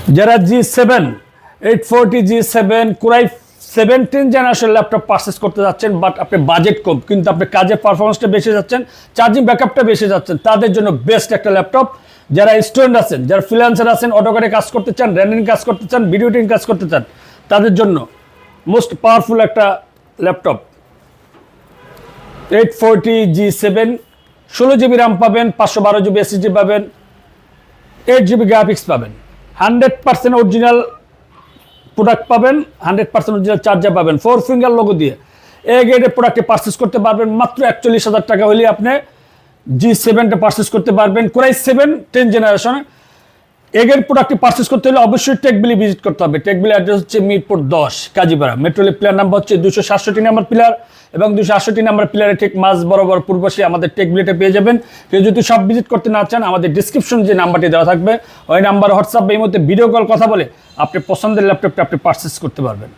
যারা G7 840 G7 Core i17 generation laptop purchase করতে যাচ্ছেন, বাট আপনি বাজেট কম কিন্তু আপনি কাজের পারফরমেন্সটা বেশি যাচ্ছেন, চার্জিং ব্যাকআপটা বেশি যাচ্ছেন, তাদের জন্য বেস্ট একটা ল্যাপটপ। যারা স্টুডেন্ট আছেন, যারা ফ্রিল্যান্সার আছেন, অটোক্যাডে কাজ করতে চান, রেন্ডারিং কাজ করতে চান, ভিডিও এডিটিং কাজ করতে চান, তাদের জন্য মোস্ট পাওয়ারফুল একটা ল্যাপটপ 840 G7। 16GB র্যাম পাবেন, 512GB SSD পাবেন, 8GB গ্রাফিক্স পাবেন, 100% অরিজিনাল প্রোডাক্ট পাবেন, 100% অরিজিনাল চার্জার পাবেন, 4 ফিঙ্গার লোগো দিয়ে এ গ্রেডের প্রোডাক্টে পারচেস করতে পারবেন। মাত্র 41,000 টাকা হলে আপনি G7টা পারচেস করতে পারবেন। Core i7 10 জেনারেশনে এ গ্রেড প্রোডাক্টটি পারচেস করতে হলে অবশ্যই টেকবিলি ভিজিট করতে হবে। টেকবিলি অ্যাড্রেস হচ্ছে মিরপুর 10 কাজীপাড়া। মেট্রোলে পিলার নাম্বার হচ্ছে 267 নাম্বার পিলার এবং 268 নাম্বার পিলারের ঠিক মাঝ বরাবর পূর্বশে আমাদের টেকবিলিটা পেয়ে যাবেন। কেউ যদি সব ভিজিট করতে না চান, আমাদের ডিসক্রিপশন যে নাম্বারটি দেওয়া থাকবে ওই নাম্বার হোয়াটসঅ্যাপ এই মধ্যে ভিডিও কল কথা বলে আপনি পছন্দের ল্যাপটপটা আপনি পারচেস করতে পারবেন।